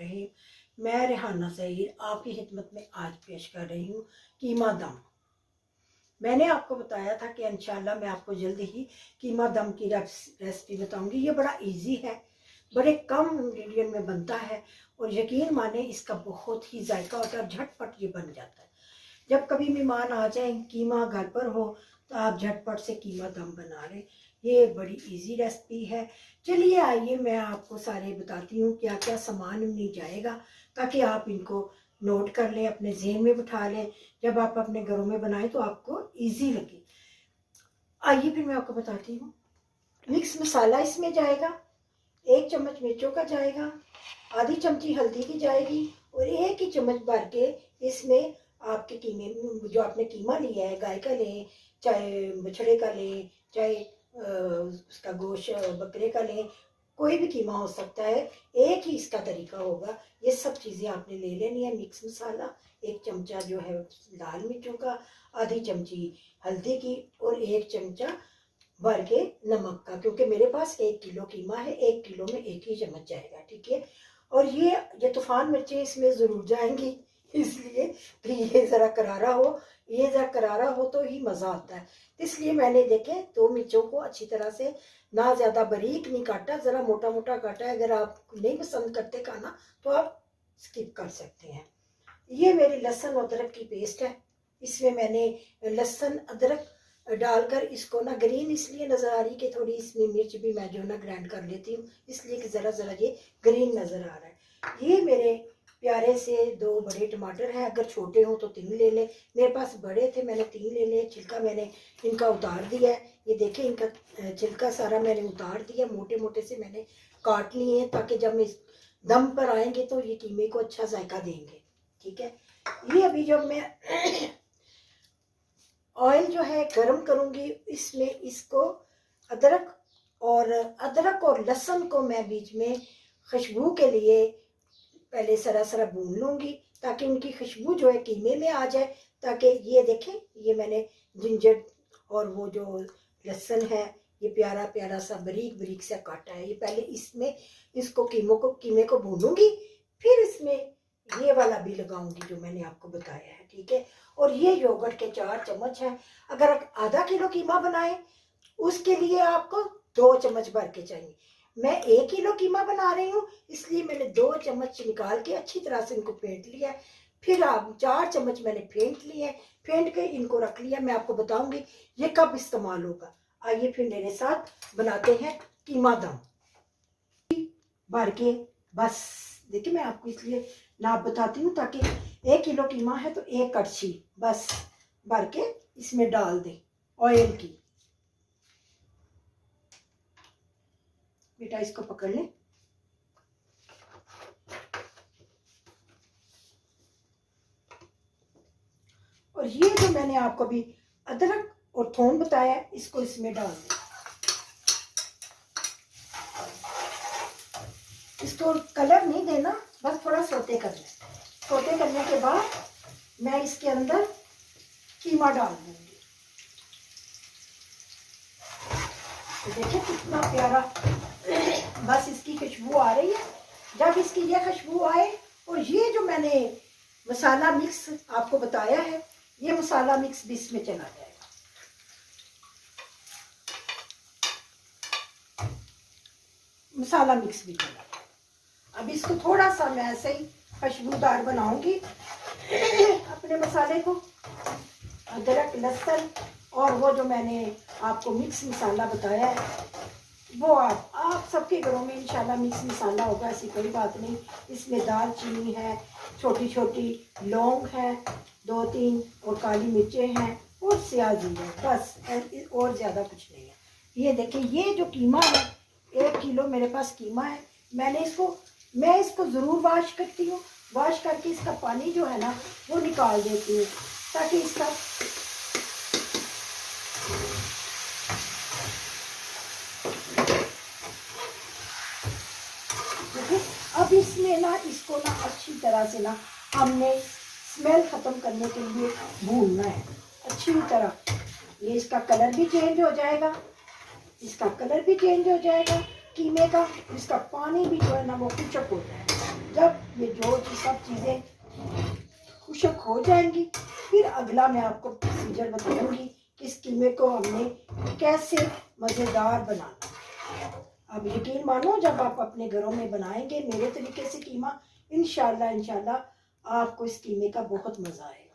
रहीम। मैं रेहाना ज़हीर आपकी खिदमत में आज पेश कर रही हूँ कीमा दम। मैंने आपको बताया था कि इंशाल्लाह मैं आपको जल्दी ही कीमा दम की रेसिपी बताऊंगी। ये बड़ा इजी है, बड़े कम इंग्रेडिएंट में बनता है और यकीन माने इसका बहुत ही जायका होता है, झटपट ये बन जाता है। जब कभी मेहमान आ जाए, कीमा घर पर हो, तो आप झटपट से कीमा दम बना लें। ये बड़ी इजी रेसिपी है। चलिए आइए मैं आपको सारे बताती हूँ क्या क्या सामान नहीं जाएगा, ताकि आप इनको नोट कर लें, अपने ज़हन में बिठा लें। जब आप अपने घरों में बनाएं तो आपको इजी लगे। आइए फिर मैं आपको बताती हूँ। मिक्स मसाला इसमें जाएगा, 1 चम्मच मिर्चों का जाएगा, आधी चमची हल्दी की जाएगी और 1 ही चम्मच भर के इसमें आपके कीमे जो आपने कीमा लिया है, गाय का लें चाहे बछड़े का लें, चाहे उसका गोश्त बकरे का लें, कोई भी कीमा हो सकता है, एक ही इसका तरीका होगा। ये सब चीज़ें आपने ले लेनी है। मिक्स मसाला, 1 चमचा जो है लाल मिर्चों का, आधी चमची हल्दी की और 1 चमचा भर के नमक का, क्योंकि मेरे पास 1 किलो कीमा है, 1 किलो में 1 ही चम्मच जाएगा, ठीक है। और ये तूफान मिर्चें इसमें ज़रूर जाएंगी, इसलिए तो ये ज़रा करारा हो, ये ज़रा करारा हो तो ही मज़ा आता है। इसलिए मैंने देखे 2 मिर्चों को अच्छी तरह से, ना ज़्यादा बारीक नहीं काटा, ज़रा मोटा मोटा काटा है। अगर आप नहीं पसंद करते खाना तो आप स्किप कर सकते हैं। ये मेरी लहसुन अदरक की पेस्ट है। इसमें मैंने लहसुन अदरक डालकर इसको ना, ग्रीन इसलिए नज़र आ रही कि थोड़ी इसमें मिर्च भी मैं जो ना ग्राइंड कर लेती हूँ, इसलिए कि ज़रा ज़रा ये ग्रीन नज़र आ रहा है। ये मेरे प्यारे से 2 बड़े टमाटर हैं, अगर छोटे हो तो 3 ले लें। मेरे पास बड़े थे, मैंने 3 ले लिए। छिलका मैंने इनका उतार दिया है, ये देखें इनका छिलका सारा मैंने उतार दिया, मोटे मोटे से मैंने काट लिए हैं, ताकि जब इस दम पर आएंगे तो ये कीमे को अच्छा जायका देंगे, ठीक है। ये अभी जब मैं ऑयल जो है गरम करूंगी, इसमें इसको अदरक और लहसुन को मैं बीच में खुशबू के लिए पहले सरा सरा भून लूंगी, ताकि उनकी खुशबू जो है कीमे में आ जाए। ताकि ये देखें, ये मैंने जिंजर और वो जो लहसुन है, ये प्यारा प्यारा सा बारीक बारीक सा काटा है। ये पहले इसमें इसको कीमे को भूनूंगी, फिर इसमें ये वाला भी लगाऊंगी जो मैंने आपको बताया है, ठीक है। और ये योगर्ट के 4 चम्मच है। अगर आप आधा किलो कीमा बनाए उसके लिए आपको 2 चम्मच भर के चाहिए। मैं 1 किलो कीमा बना रही हूँ, इसलिए मैंने 2 चम्मच निकाल के अच्छी तरह से इनको फेंट लिया। फिर आप 4 चम्मच मैंने फेंट लिए, फेंट के इनको रख लिया। मैं आपको बताऊंगी ये कब इस्तेमाल होगा। आइए फिर मेरे साथ बनाते हैं कीमा दम भर के। बस देखिए, मैं आपको इसलिए नाप बताती हूँ, ताकि 1 किलो कीमा है तो 1 कड़छी बस भर के इसमें डाल दें ऑयल की। बेटा इसको पकड़ लें। और ये जो मैंने आपको अभी अदरक और थोम बताया है, इसको इसमें डाल दें। इसको कलर नहीं देना, बस थोड़ा सोते कर लें। सोते करने के बाद मैं इसके अंदर कीमा डाल दूंगी। तो देखिए कितना प्यारा बस इसकी खुशबू आ रही है। जब इसकी ये खुशबू आए और ये जो मैंने मसाला मिक्स आपको बताया है, ये मसाला मिक्स भी इसमें चला जाएगा। मसाला मिक्स भी चला जाएगा। अब इसको थोड़ा सा मैं ऐसे ही खुशबूदार बनाऊंगी अपने मसाले को। अदरक लहसुन और वो जो मैंने आपको मिक्स मसाला बताया है, वो आप सबके घरों में इंशाल्लाह मिक्स मसाला होगा, ऐसी कोई बात नहीं। इसमें दालचीनी है, छोटी छोटी लौंग है, 2-3 और काली मिर्चें हैं और स्याजी है, बस और ज़्यादा कुछ नहीं है। ये देखिए, ये जो कीमा है, 1 किलो मेरे पास कीमा है। मैं इसको ज़रूर वॉश करती हूँ। वॉश करके इसका पानी जो है ना वो निकाल देती हूँ, ताकि इसका अब इसमें ना इसको ना अच्छी तरह से ना हमने स्मेल ख़त्म करने के लिए भूनना है अच्छी तरह। ये इसका कलर भी चेंज हो जाएगा, इसका कलर भी चेंज हो जाएगा कीमे का। इसका पानी भी जो है ना वो कुचक हो जाएगा। जब ये जो सब चीज़ें खुशक हो जाएंगी, फिर अगला मैं आपको प्रोसीजर बताऊंगी कि इस कीमे को हमने कैसे मज़ेदार बनाना है। अब यकीन मानो, जब आप अपने घरों में बनाएंगे मेरे तरीके से कीमा, इंशाल्लाह आपको इस कीमे का बहुत मज़ा आएगा।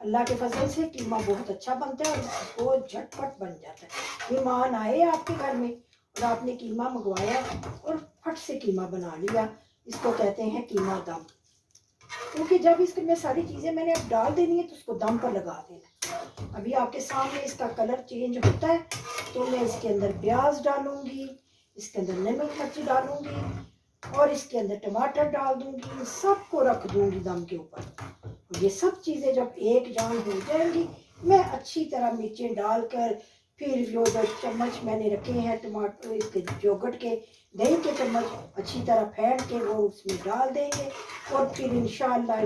अल्लाह के फजल से कीमा बहुत अच्छा बनता है और बहुत झटपट बन जाता है। मेहमान आए आपके घर में और आपने कीमा मंगवाया और फट से कीमा बना लिया, इसको कहते हैं कीमा दम। क्योंकि जब इसमें सारी चीज़ें मैंने अब डाल देनी है तो उसको दम पर लगा देना। अभी आपके सामने इसका कलर चेंज होता है तो मैं इसके अंदर प्याज डालूंगी, इसके अंदर नमक मिर्च डालूंगी और इसके अंदर टमाटर डाल दूंगी, सबको रख दूंगी दम के ऊपर। ये सब चीज़ें जब एक जान हो जाएंगी, मैं अच्छी तरह मिर्चें डालकर फिर जो चम्मच मैंने रखे हैं टमाटर इसके योगर्ट के दही के चम्मच अच्छी तरह फेंट के वो उसमें डाल देंगे और फिर इंशाल्लाह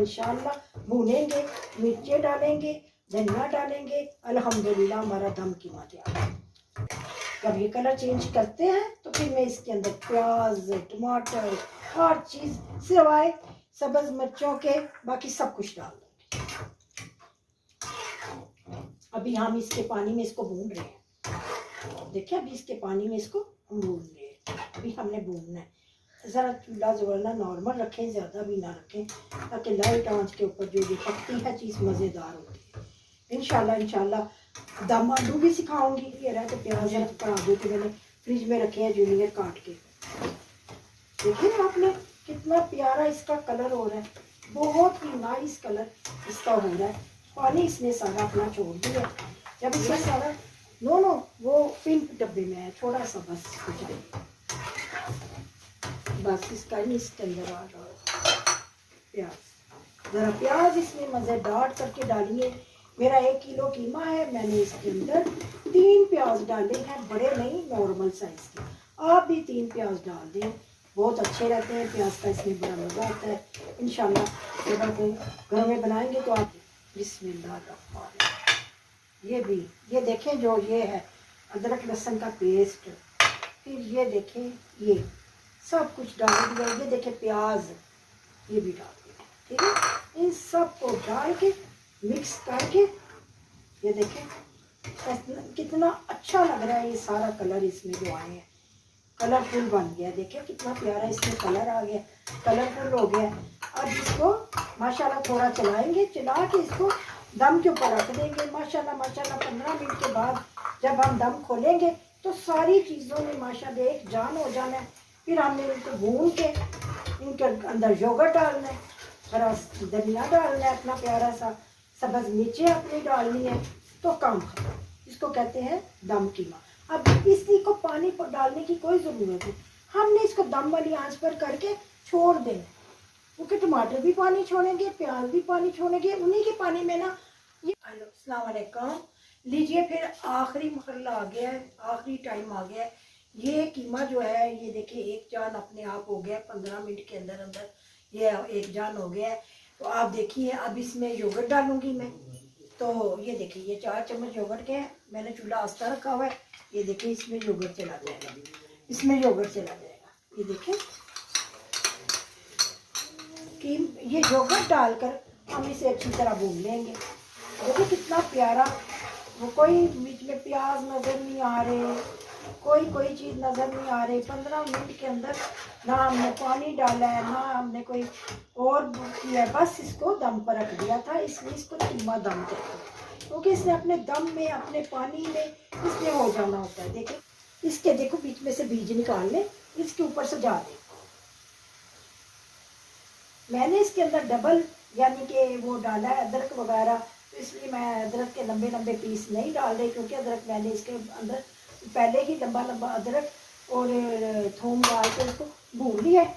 भूनेंगे, मिर्चें डालेंगे, धनिया डालेंगे। अल्हम्दुलिल्लाह हमारा दम कीमा तैयार। जब ये कलर चेंज करते हैं तो फिर मैं इसके अंदर प्याज, टमाटर, हर चीज़ सिवाय सब्ज मिर्चों के बाकी सब कुछ डाल दूँगी। अभी हम इसके पानी में इसको भून रहे हैं। देखिए अभी इसके पानी में इसको हम भून रहे हैं। अभी हमने भूनना है। ज़रा चूल्हा जो है ना नॉर्मल रखें, ज़्यादा भी ना रखें, ताकि लाइट आंच के ऊपर जो पकती है चीज़ मज़ेदार होती है। इंशाल्लाह दम आलू भी सिखाऊंगी। ये रहा तो प्याज पर आलू के मैंने फ्रिज में रखे हैं जूनियर काट के। देखिए आपने कितना प्यारा इसका कलर हो रहा है, बहुत ही नाइस कलर इसका हो रहा है। पानी इसने सारा अपना छोड़ दिया। जब इसमें सारा नो वो पिंक डब्बे में है, थोड़ा सा बस कुछ नहीं, बस इसका ही इसके अंदर आ रहा प्याज। ज़रा प्याज इसमें मज़ेदार करके डालिए। मेरा 1 किलो कीमा है, मैंने इसके अंदर 3 प्याज डाले हैं, बड़े नहीं नॉर्मल साइज़ के। आप भी 3 प्याज डाल दें, बहुत अच्छे रहते हैं प्याज का, इसमें बड़ा मज़ा आता है। इंशाल्लाह जब आप घर में बनाएंगे तो आप बिस्मिल्लाह। ये भी ये देखें जो ये है अदरक लहसुन का पेस्ट, फिर ये देखें ये सब कुछ डाल दिया। ये देखें प्याज ये भी डाल दिया, ठीक है। इन सब को डाल के मिक्स करके ये देखें कितना अच्छा लग रहा है। ये सारा कलर इसमें जो आए हैं कलरफुल बन गया। देखिए कितना प्यारा इसमें कलर आ गया, कलरफुल हो गया। अब इसको माशाल्लाह थोड़ा चलाएंगे, चला के इसको दम के ऊपर रख देंगे। माशाल्लाह 15 मिनट के बाद जब हम दम खोलेंगे तो सारी चीज़ों में माशाल्लाह एक जान हो जाना है। फिर हमने इनको भून के इनके अंदर योगर्ट डालना है, थोड़ा धनिया डालना है अपना प्यारा सा, सब्ज़ मिर्चें अपनी डालनी है, तो काम खत्म। इसको कहते हैं दम कीमा। अब इसी को पानी पर डालने की कोई ज़रूरत नहीं, हमने इसको दम वाली आंच पर करके छोड़ देना, क्योंकि टमाटर भी पानी छोड़ेंगे, प्याज भी पानी छोड़ेंगे, उन्हीं के पानी में ना ये। अस्सलाम वालेकुम। लीजिए फिर आखिरी मरहला आ गया है, आखिरी टाइम आ गया है। ये कीमा जो है ये देखिए एक जान अपने आप हो गया, 15 मिनट के अंदर अंदर ये एक जान हो गया है। तो आप देखिए अब इसमें योगर्ट डालूंगी मैं। तो ये देखिए ये 4 चम्मच योगर्ट के हैं, मैंने चूल्हा आस्था रखा हुआ है। ये देखिए इसमें योगर्ट चला जाएगा, इसमें योगर्ट चला जाएगा। ये देखिए कि ये योगर्ट डालकर हम इसे अच्छी तरह भून लेंगे। देखिए कितना प्यारा, वो कोई बीच में प्याज नज़र नहीं आ रहे, कोई चीज़ नज़र नहीं आ रही। 15 मिनट के अंदर ना हमने पानी डाला है ना हमने कोई और किया, बस इसको दम पर रख दिया था। इसलिए इसको कीमा दम कहते हैं, क्योंकि इसने अपने दम में अपने पानी में इसमें हो जाना होता है। देखिए इसके देखो बीच में से बीज निकाल लें, इसके ऊपर सजा दें। मैंने इसके अंदर डबल यानी कि वो डाला है अदरक वगैरह, तो इसलिए मैं अदरक के लंबे लंबे पीस नहीं डाल रही, क्योंकि अदरक मैंने इसके अंदर पहले ही लंबा लंबा अदरक और थूम डाल कर इसको भून लिया है।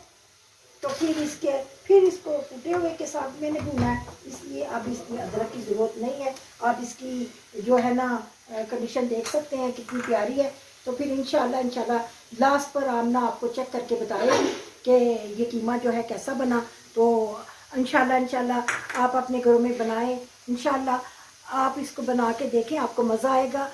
तो फिर इसको कूटे हुए के साथ मैंने भूना है, इसलिए अब इसमें अदरक की ज़रूरत नहीं है। आप इसकी जो है ना कंडीशन देख सकते हैं कितनी प्यारी है। तो फिर इंशाल्लाह लास्ट पर आमना आपको चेक करके बताएगी कि ये कीमा जो है कैसा बना। तो इंशाल्लाह आप अपने घरों में बनाएं, इंशाल्लाह आप इसको बना के देखें, आपको मज़ा आएगा।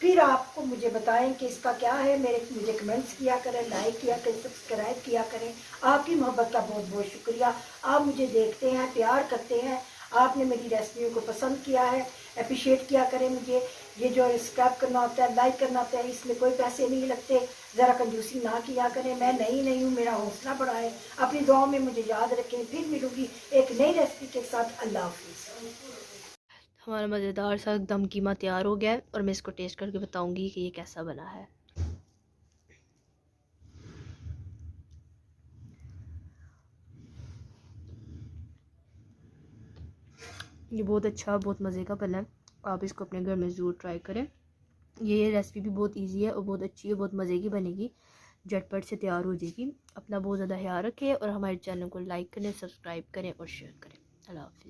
फिर आपको मुझे बताएं कि इसका क्या है। मुझे कमेंट्स किया करें, लाइक किया करें, सब्सक्राइब किया करें। आपकी मोहब्बत का बहुत बहुत शुक्रिया। आप मुझे देखते हैं, प्यार करते हैं, आपने मेरी रेसिपियों को पसंद किया है, अप्रिशिएट किया करें मुझे। ये जो सब्सक्राइब करना होता है, लाइक करना होता है, इसमें कोई पैसे नहीं लगते। ज़रा कंजूसी ना किया करें। मैं नहीं हूँ, मेरा हौसला बड़ा है। अपनी दुआओं में मुझे याद रखें। फिर मिलूंगी एक नई रेसिपी के साथ। अल्लाह हाफिज़। हमारा मज़ेदार सा दम कीमा तैयार हो गया है और मैं इसको टेस्ट करके बताऊंगी कि ये कैसा बना है। ये बहुत अच्छा, बहुत मज़े का बना है। आप इसको अपने घर में ज़रूर ट्राई करें। ये रेसिपी भी बहुत इजी है और बहुत अच्छी है, बहुत मज़े की बनेगी, झटपट से तैयार हो जाएगी। अपना बहुत ज़्यादा ख्याल रखें और हमारे चैनल को लाइक करें, सब्सक्राइब करें और शेयर करें। अल्लाह हाफिज़।